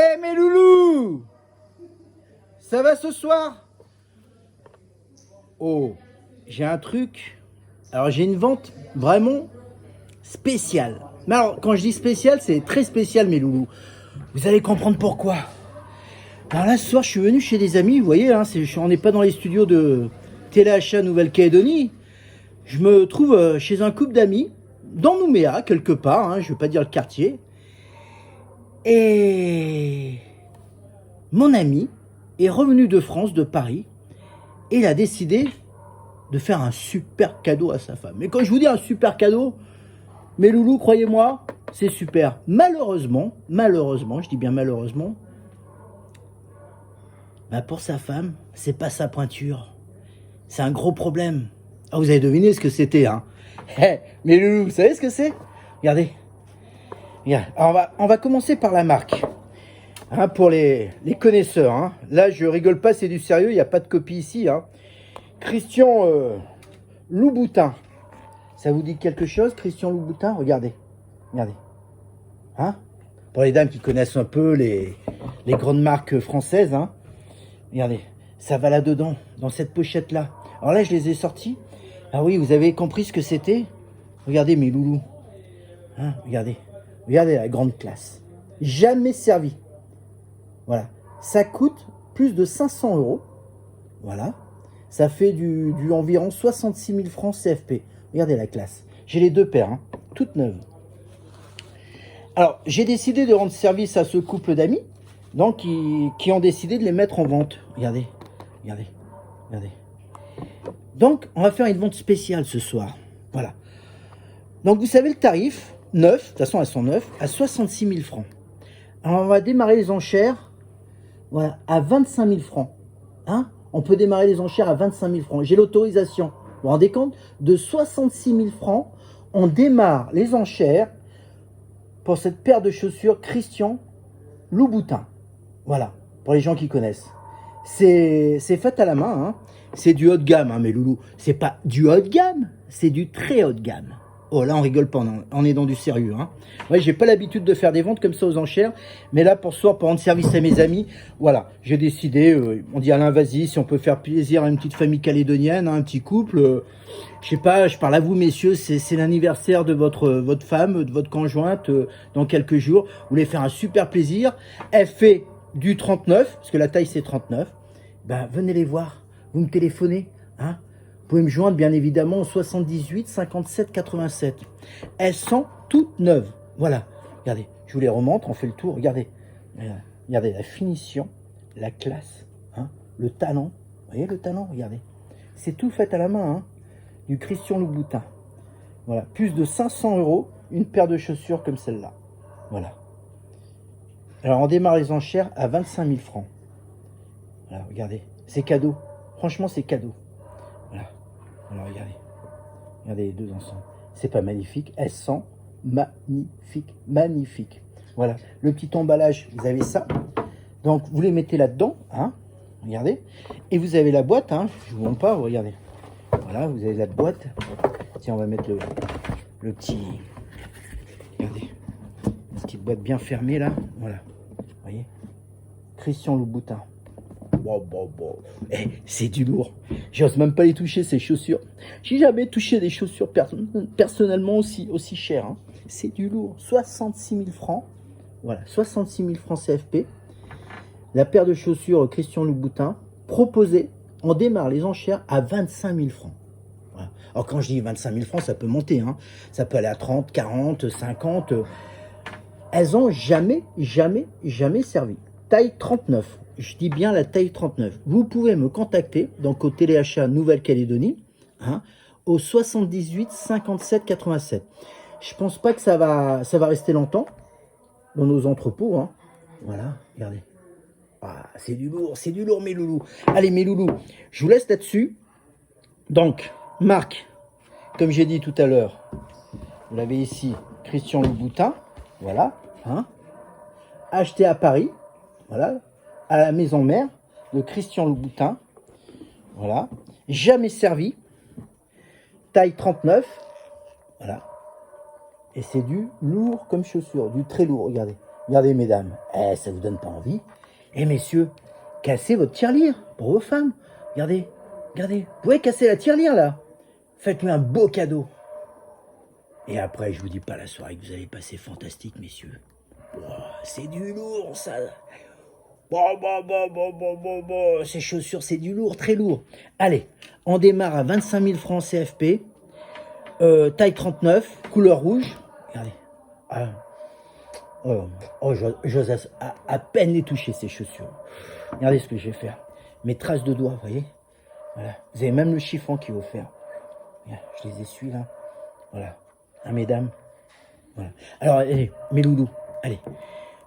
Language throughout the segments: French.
Eh mes loulous, ça va ce soir? Oh, j'ai un truc. Alors j'ai une vente vraiment spéciale. Mais alors quand je dis spécial, c'est très spécial mes loulous. Vous allez comprendre pourquoi. Alors là ce soir je suis venu chez des amis, vous voyez, hein, on n'est pas dans les studios de Téléachat Nouvelle-Calédonie. Je me trouve chez un couple d'amis, dans Nouméa, quelque part, hein, je ne vais pas dire le quartier. Et mon ami est revenu de France, de Paris, et il a décidé de faire un super cadeau à sa femme. Mais quand je vous dis un super cadeau, mes loulous, croyez-moi, c'est super. Malheureusement, je dis bien malheureusement, bah pour sa femme, c'est pas sa pointure. C'est un gros problème. Ah, vous avez deviné ce que c'était, hein? Mes loulous, vous savez ce que c'est? Regardez. Regarde. Alors on va commencer par la marque. Hein, pour les connaisseurs. Hein. Là, je rigole pas, c'est du sérieux, il n'y a pas de copie ici. Hein. Christian Louboutin. Ça vous dit quelque chose, Christian Louboutin? Regardez. Regardez. Hein? Pour les dames qui connaissent un peu les grandes marques françaises. Hein. Regardez. Ça va là-dedans, dans cette pochette-là. Alors là, je les ai sortis. Ah oui, vous avez compris ce que c'était? Regardez mes loulous. Hein, regardez. Regardez la grande classe. Jamais servi. Voilà. Ça coûte plus de 500 €. Voilà. Ça fait du environ 66 000 francs CFP. Regardez la classe. J'ai les deux paires, hein, toutes neuves. Alors, j'ai décidé de rendre service à ce couple d'amis, donc qui ont décidé de les mettre en vente. Regardez, regardez, regardez. Donc, on va faire une vente spéciale ce soir. Voilà. Donc, vous savez le tarif, neuf, de toute façon, elles sont neuves, à 66 000 francs. Alors, on va démarrer les enchères, voilà, à 25 000 francs. Hein? On peut démarrer les enchères à 25 000 francs. J'ai l'autorisation. Vous vous rendez compte? De 66 000 francs, on démarre les enchères pour cette paire de chaussures Christian Louboutin. Voilà, pour les gens qui connaissent. C'est fait à la main. Hein. C'est du haut de gamme, hein, mes loulous. C'est pas du haut de gamme, c'est du très haut de gamme. Oh là, on rigole pas, on est dans du sérieux. Hein. Ouais, j'ai pas l'habitude de faire des ventes comme ça aux enchères, mais là, pour ce soir, pour rendre service à mes amis, voilà, j'ai décidé, on dit Alain, vas-y, si on peut faire plaisir à une petite famille calédonienne, hein, un petit couple, je sais pas, je parle à vous, messieurs, c'est l'anniversaire de votre femme, de votre conjointe, dans quelques jours, vous voulez faire un super plaisir, elle fait du 39, parce que la taille c'est 39, ben venez les voir, vous me téléphonez, hein. Vous pouvez me joindre bien évidemment au 78 57 87. Elles sont toutes neuves. Voilà. Regardez, je vous les remontre, on fait le tour. Regardez. Regardez la finition, la classe, hein, le talent. Vous voyez le talent? Regardez. C'est tout fait à la main, hein, du Christian Louboutin. Voilà. Plus de 500 €, une paire de chaussures comme celle-là. Voilà. Alors on démarre les enchères à 25 000 francs. Voilà, regardez. C'est cadeau. Franchement, c'est cadeau. Voilà. Alors regardez. Regardez les deux ensemble. C'est pas magnifique. Elles sont magnifiques. Magnifiques. Voilà. Le petit emballage, vous avez ça. Donc vous les mettez là-dedans. Hein. Regardez. Et vous avez la boîte. Hein. Je vous montre pas. Regardez. Voilà. Vous avez la boîte. Tiens, on va mettre le petit. Regardez. Une petite boîte bien fermée là. Voilà. Vous voyez. Christian Louboutin. Bon. Eh, c'est du lourd. J'ose même pas les toucher, ces chaussures. J'ai jamais touché des chaussures personnellement aussi chères. Hein. C'est du lourd. 66 000 francs. Voilà, 66 000 francs CFP. La paire de chaussures Christian Louboutin, proposée, on démarre les enchères à 25 000 francs. Voilà. Alors quand je dis 25 000 francs, ça peut monter. Hein. Ça peut aller à 30, 40, 50. Elles ont jamais servi. Taille 39. Je dis bien la taille 39. Vous pouvez me contacter donc au Téléachat Nouvelle-Calédonie, hein, au 78 57 87. Je pense pas que ça va rester longtemps dans nos entrepôts. Hein. Voilà, regardez. Ah, c'est du lourd mes loulous. Allez mes loulous, je vous laisse là-dessus. Donc, marque, comme j'ai dit tout à l'heure, vous l'avez ici, Christian Louboutin. Voilà, hein, acheté à Paris. Voilà. À la maison mère de Christian Louboutin. Voilà. Jamais servi. Taille 39. Voilà. Et c'est du lourd comme chaussure. Du très lourd. Regardez. Regardez, mesdames, ça vous donne pas envie. Et messieurs, cassez votre tirelire pour vos femmes. Regardez, regardez. Vous pouvez casser la tirelire, là. Faites-lui un beau cadeau. Et après, je vous dis pas la soirée que vous allez passer fantastique, messieurs. C'est du lourd, ça. Ces chaussures, c'est du lourd, très lourd. Allez, on démarre à 25 000 francs CFP. Taille 39, couleur rouge. Regardez. J'ose à peine les toucher, ces chaussures. Regardez ce que je vais faire. Mes traces de doigts, vous voyez. Voilà. Vous avez même le chiffon qui est offert. Je les essuie là. Voilà. Mesdames. Voilà. Alors, allez, mes loulous, allez.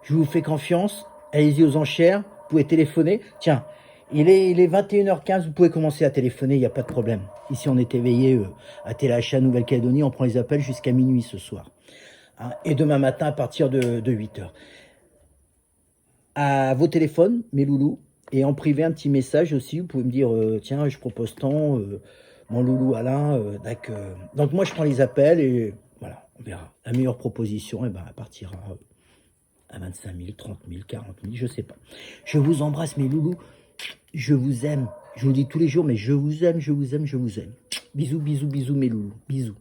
Je vous fais confiance. Allez-y aux enchères. Vous pouvez téléphoner. Tiens, il est 21h15. Vous pouvez commencer à téléphoner. Il n'y a pas de problème. Ici, on est éveillé à Téléachat Nouvelle-Calédonie. On prend les appels jusqu'à minuit ce soir. Hein, et demain matin à partir de 8h. À vos téléphones, mes loulous. Et en privé, un petit message aussi. Vous pouvez me dire, tiens, je propose tant. Mon loulou Alain. Donc, moi, je prends les appels et voilà, on verra. La meilleure proposition, elle partira à 25 000, 30 000, 40 000, je sais pas. Je vous embrasse, mes loulous. Je vous aime. Je vous le dis tous les jours, mais je vous aime, je vous aime, je vous aime. Bisous, bisous, bisous, mes loulous. Bisous.